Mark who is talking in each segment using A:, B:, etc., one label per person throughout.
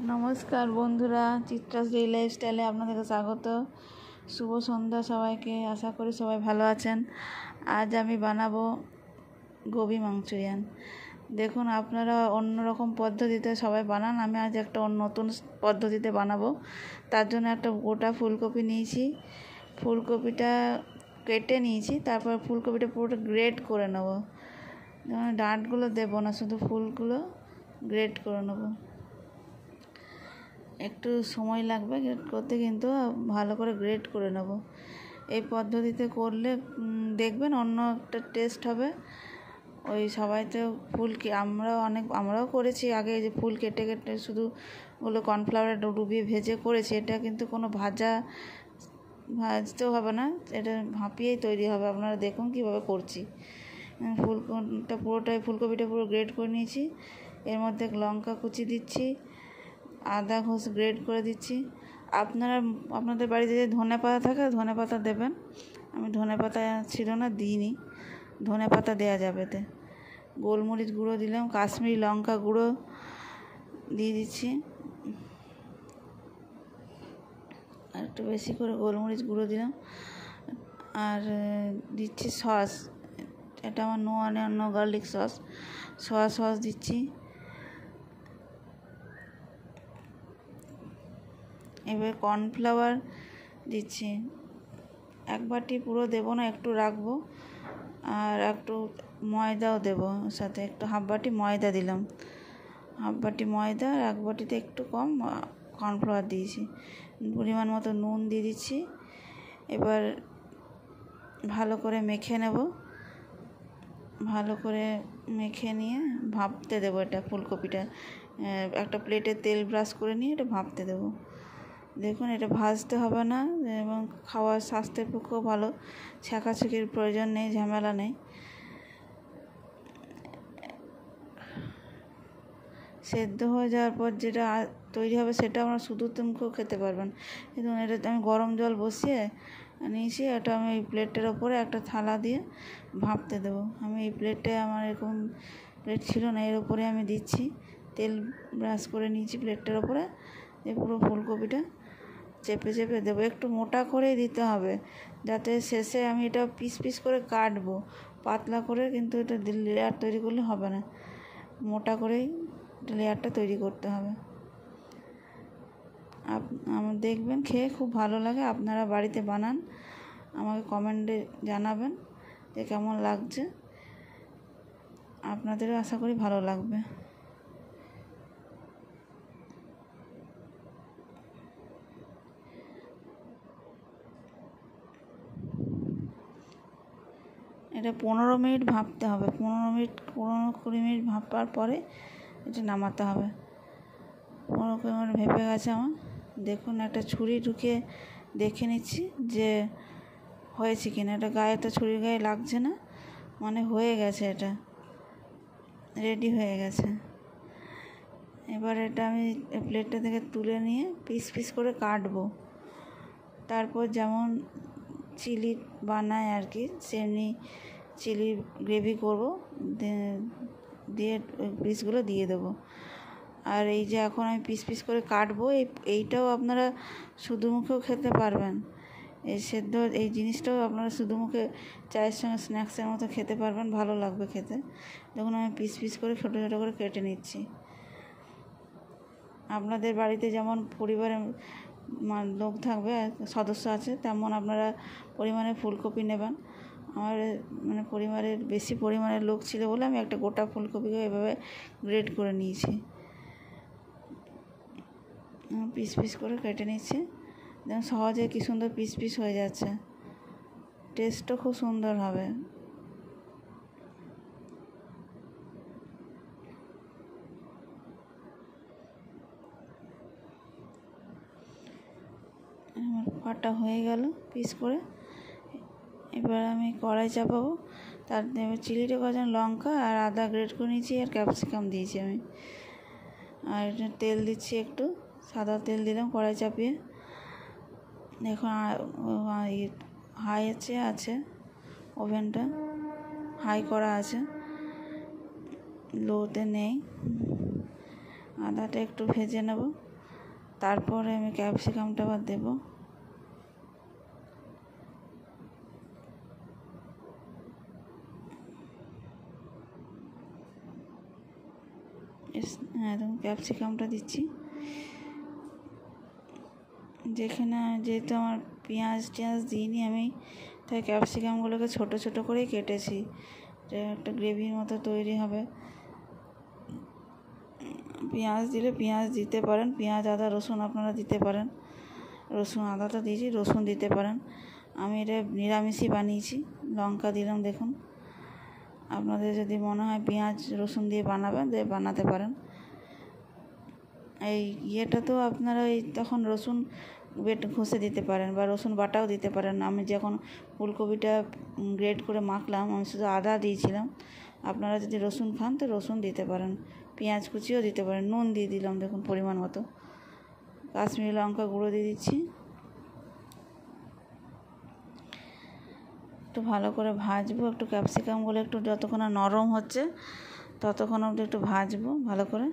A: নমস্কার বন্ধুরা, চিত্রাস ডেইলি লাইফস্টাইলে আপনাদেরকে স্বাগত। শুভ সন্ধ্যা সবাইকে। আশা করি সবাই ভালো আছেন। আজ আমি বানাবো গোবি মাঞ্চুরিয়ান। দেখুন, আপনারা অন্যরকম পদ্ধতিতে সবাই বানান, আমি আজ একটা নতুন পদ্ধতিতে বানাবো। তার জন্য একটা গোটা ফুলকপি নিয়েছি। ফুলকপিটা কেটে নিয়েছি, তারপর ফুলকপিটা পুরোটা গ্রেট করে নেবো। ডাঁটগুলো দেবো না, শুধু ফুলগুলো গ্রেট করে নেবো। একটু সময় লাগবে গ্রেট করতে, কিন্তু ভালো করে গ্রেট করে নেব। এই পদ্ধতিতে করলে দেখবেন অন্য একটা টেস্ট হবে। ওই সবাই তো আমরাও করেছি আগে, যে ফুল কেটে কেটে শুধু ওগুলো কর্নফ্লাওয়ারে ডুবিয়ে ভেজে করেছি। এটা কিন্তু কোনো ভাজতেও হবে না, এটা ভাপিয়েই তৈরি হবে। আপনারা দেখুন কীভাবে করছি। ফুলকপিটা পুরো গ্রেট করে নিয়েছি। এর মধ্যে লঙ্কা কুচি দিচ্ছি, আদা ঘষে গ্রেট করে দিচ্ছি। আপনাদের বাড়িতে যে ধনে পাতা থাকে ধনে পাতা দেবেন। আমি ধনে পাতা ছিল না, দিইনি। ধনে পাতা দেওয়া যাবে এতে। গোলমরিচ গুঁড়ো দিলাম, কাশ্মীরি লঙ্কা গুঁড়ো দিয়ে দিচ্ছি, আর একটু বেশি করে গোলমরিচ গুঁড়ো দিলাম। আর দিচ্ছি সস, এটা আমার no garlic sauce, soya sauce দিচ্ছি। এবার কর্নফ্লাওয়ার দিচ্ছি, এক বাটি পুরো দেবো না, একটু রাখবো। আর একটু ময়দাও দেবো সাথে, একটু হাফ বাটি ময়দা দিলাম। হাফ বাটি ময়দা আর এক বাটিতে একটু কম কর্নফ্লাওয়ার দিয়েছি। পরিমাণ মতো নুন দিয়ে দিচ্ছি। এবার ভালো করে মেখে নেব। ভালো করে মেখে নিয়ে ভাপতে দেবো এটা ফুলকপিটা। একটা প্লেটে তেল ব্রাশ করে নিয়ে এটা ভাপতে দেবো। দেখুন, এটা ভাজতে হবে না এবং স্বাস্থ্যের পক্ষেও ভালো। ছেঁকাছেঁকির প্রয়োজন নেই, ঝামেলা নেই। সেদ্ধ হয়ে যাওয়ার পর যেটা তৈরি হবে সেটা আমরা শুধু মুখেও খেতে পারবেন। দেখুন, এটা আমি গরম জল বসিয়ে নিয়েছি। এটা আমি এই প্লেটটার ওপরে একটা থালা দিয়ে ভাপতে দেবো। আমি এই প্লেটে, আমার এরকম প্লেট ছিল না, এর ওপরে আমি দিচ্ছি। তেল ব্রাশ করে নিয়েছি প্লেটটার ওপরে। এই পুরো ফুলকপিটা চেপে চেপে দেবো। একটু মোটা করেই দিতে হবে, যাতে শেষে আমি এটা পিস পিস করে কাটবো। পাতলা করে কিন্তু এটা লেয়ার তৈরি করলে হবে না, মোটা করেই লেয়ারটা তৈরি করতে হবে। দেখবেন, খেয়ে খুব ভালো লাগে। আপনারা বাড়িতে বানান, আমাকে কমেন্টে জানাবেন যে কেমন লাগছে। আপনাদেরও আশা করি ভালো লাগবে। এটা 15 মিনিট ভাপতে হবে। 15-20 মিনিট ভাপার পরে এটা নামাতে হবে। 15 মিনিট ভেপে গেছে আমার। দেখুন, একটা ছুরি ঢুকিয়ে দেখে নিচ্ছি যে হয়েছে কিনা। এটা গায়েটা ছুরির গায়ে লাগছে না, মানে হয়ে গেছে, এটা রেডি হয়ে গেছে। এবার এটা আমি প্লেটটা থেকে তুলে নিয়ে পিস পিস করে কাটবো। তারপর যেমন চিলি বানায় আর কি, সেমনি চিলি গ্রেভি করবো, দিয়ে পিসগুলো দিয়ে দেবো। আর এই যে এখন আমি পিস পিস করে কাটবো, এইটাও আপনারা শুধু মুখেও খেতে পারবেন। এই জিনিসটাও আপনারা শুধু মুখে চায়ের সঙ্গে স্ন্যাক্সের মতো খেতে পারবেন, ভালো লাগবে খেতে। দেখুন, আমি পিস পিস করে ছোটো ছোটো করে কেটে নিচ্ছি। আপনাদের বাড়িতে যেমন পরিবারের লোক থাকবে, সদস্য আছে, তেমন আপনারা পরিমাণে ফুলকপি নেবেন। আমার পরিবারের বেশি পরিমাণের লোক ছিল বলে আমি একটা গোটা ফুলকপিকে এভাবে গ্রেট করে নিয়েছি। পিস পিস করে কেটে নিচ্ছি। যেমন সহজে কী সুন্দর পিস পিস হয়ে যাচ্ছে, টেস্টও খুব সুন্দর হবে। আমার কাটা হয়ে গেল পিস করে। এবার আমি কড়াই চাপাবো। তার চিলিটা করেছেন লঙ্কা আর আদা গ্রেট করে নিয়েছি, আর ক্যাপসিকাম দিয়েছি আমি। আর তেল দিচ্ছি, একটু সাদা তেল দিলাম কড়াই চাপিয়ে। দেখুন, হাই আছে ওভেনটা, হাই করা আছে, লোতে নেই। আদাটা একটু ভেজে নেব। তারপরে আমি ক্যাপসিকামটা আবার দেবো। হ্যাঁ, দেখুন ক্যাপসিকামটা দিচ্ছি। যেহেতু আমার পেঁয়াজ টেঁয়াজ দিইনি আমি, তাই ক্যাপসিকামগুলোকে ছোটো ছোটো করেই কেটেছি, যে একটা গ্রেভির মতো তৈরি হবে। পেঁয়াজ দিলে পেঁয়াজ দিতে পারেন, পেঁয়াজ আদা রসুন আপনারা দিতে পারেন, রসুন আদাটা দিয়েছি, রসুন দিতে পারেন। আমি এটা নিরামিষই বানিয়েছি, লঙ্কা দিলাম। দেখুন, আপনাদের যদি মনে হয় পেঁয়াজ রসুন দিয়ে বানাবেন, বানাতে পারেন। এই ইয়েটা তো আপনারা তখন রসুন ঘষে দিতে পারেন বা রসুন বাটাও দিতে পারেন। আমি যখন ফুলকপিটা গ্রেট করে মাখলাম, আমি শুধু আদা দিয়েছিলাম। আপনারা যদি রসুন খান তো রসুন দিতে পারেন, পেঁয়াজ কুচিও দিতে পারেন। নুন দিয়ে দিলাম দেখুন পরিমাণ মতো, কাশ্মীরি লঙ্কা গুঁড়ো দিয়ে দিচ্ছি। একটু ভালো করে ভাজবো, একটু ক্যাপসিকামগুলো একটু যতক্ষণ না নরম হচ্ছে ততক্ষণ অবধি একটু ভাজবো ভালো করে।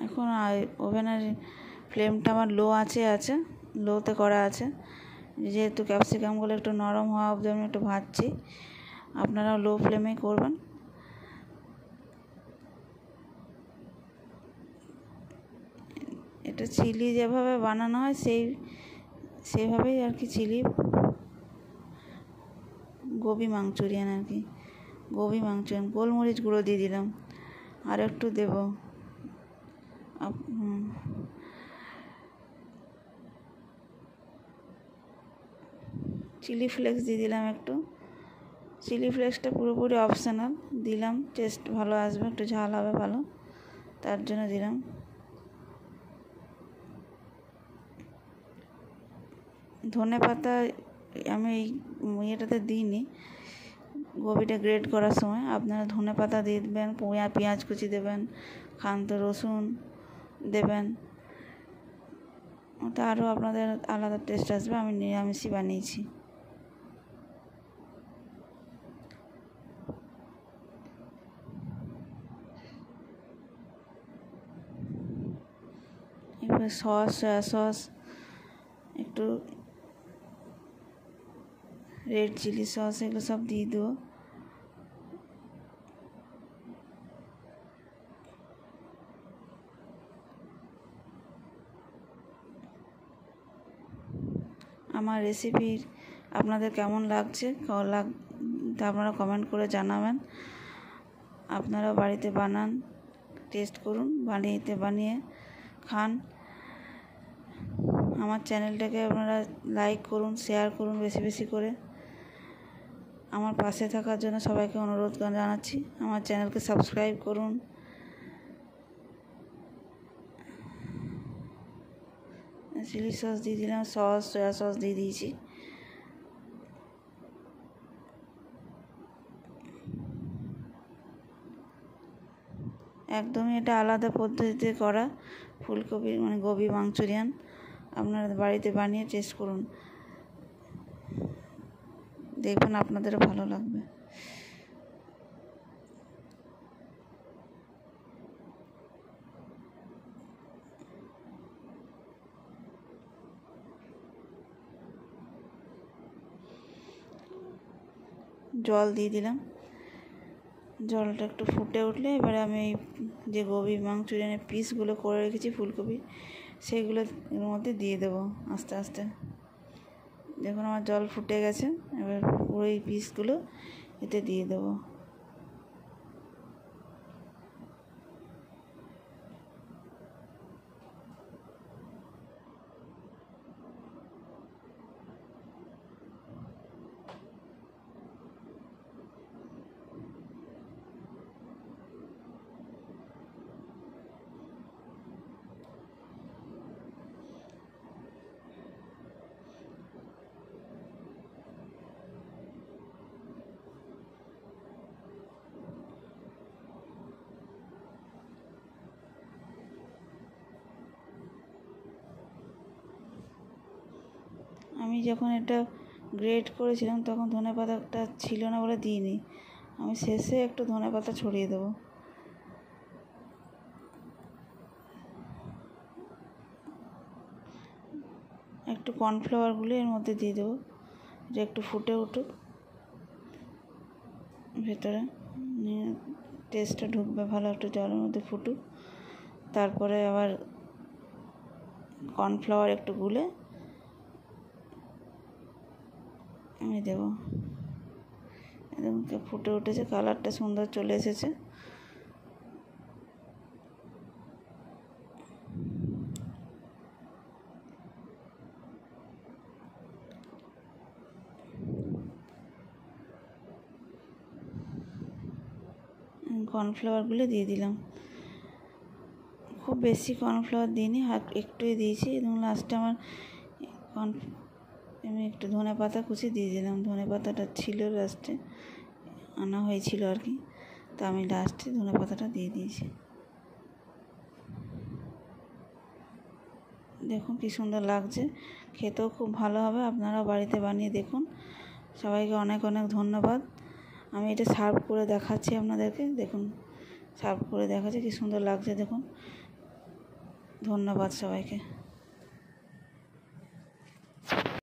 A: এখন ওভেনের ফ্লেমটা আমার লোতে করা আছে, যেহেতু ক্যাপসিকামগুলো একটু নরম হওয়া অবধি আমি একটু ভাজছি। আপনারাও লো ফ্লেমেই করবেন। এটা চিলি যেভাবে বানানো হয় সেইভাবেই আর কি, চিলি গোবি মাঞ্চুরিয়ান আর কি, গোবি মাঞ্চুরিয়ান। গোলমরিচ গুঁড়ো দিয়ে দিলাম, আর একটু দেবো। চিলি ফ্লেক্স দিয়ে দিলাম একটু। চিলি ফ্লেক্সটা পুরোপুরি অপশনাল, দিলাম টেস্ট ভালো আসবে, একটু ঝাল হবে ভালো, তার জন্য দিলাম। ধনে পাতা আমি এই ইয়েটাতে দিইনি, গোবিটা গ্রেট করার সময়। আপনারা ধনে পাতা দিয়ে দেবেন, পেঁয়াজ কুচি দেবেন, খান তো রসুন দেবেন, ওটা আরও আপনাদের আলাদা টেস্ট আসবে। আমি নিরামিষই বানিয়েছি। এবার সয়া সস, একটু রেড চিলি সস, এগুলো সব দিয়ে দেবো। আমার রেসিপি আপনাদের কেমন লাগছে তা আপনারা কমেন্ট করে জানাবেন। আপনারাও বাড়িতে বানান, টেস্ট করুন, বানিয়ে খান। আমার চ্যানেলটাকে আপনারা লাইক করুন, শেয়ার করুন বেশি বেশি করে। আমার পাশে থাকার জন্য সবাইকে অনুরোধ জানাচ্ছি, আমার চ্যানেলকে সাবস্ক্রাইব করুন। চিলি সস দিয়ে দিলাম, সয়া সস দিয়ে দিয়েছি। একদমই এটা আলাদা পদ্ধতিতে করা ফুলকপির গোবি মাঞ্চুরিয়ান। আপনারা বাড়িতে বানিয়ে টেস্ট করুন, দেখবেন আপনাদেরও ভালো লাগবে। জল দিয়ে দিলাম, জলটা একটু ফুটে উঠলে এবারে আমি এই যে গোবি মাঞ্চুরিয়ানের পিসগুলো করে রেখেছি ফুলকপি, সেইগুলো এর মধ্যে দিয়ে দেবো আস্তে আস্তে। দেখুন আমার জল ফুটে গেছে, এবার পুরো এই পিসগুলো এতে দিয়ে দেবো। আমি যখন এটা গ্রেট করেছিলাম তখন ধনেপাতাটা ছিল না বলে দিইনি। আমি শেষে একটু ধনেপাতা ছড়িয়ে দেবো। একটু কর্নফ্লাওয়ার গুলে এর মধ্যে দিয়ে দেবো, যে একটু ফুটে উঠুক ভেতরে, টেস্টটা ঢুকবে ভালো, একটু জলের মধ্যে ফুটুক। তারপরে আবার কর্নফ্লাওয়ার একটু গুলে আমি দেবো। একদম ফুটে উঠেছে, কালারটা সুন্দর চলে এসেছে। কর্নফ্লাওয়ারগুলো দিয়ে দিলাম, খুব বেশি কর্নফ্লাওয়ার দিইনি, একটুই দিয়েছি। এবং লাস্টে আমার আমি একটু ধনেপাতা কুচি দিয়ে দিলাম। ধনেপাতাটা ছিল লাস্টে, আনা হয়েছিল আর কি, তো আমি লাস্টে ধনেপাতাটা দিয়ে দিয়েছি। দেখুন কী সুন্দর লাগছে, খেতেও খুব ভালো হবে। আপনারাও বাড়িতে বানিয়ে দেখুন। সবাইকে অনেক অনেক ধন্যবাদ। আমি এটা সার্ভ করে দেখাচ্ছি আপনাদেরকে। দেখুন সার্ভ করে দেখাচ্ছি, কী সুন্দর লাগছে দেখুন। ধন্যবাদ সবাইকে।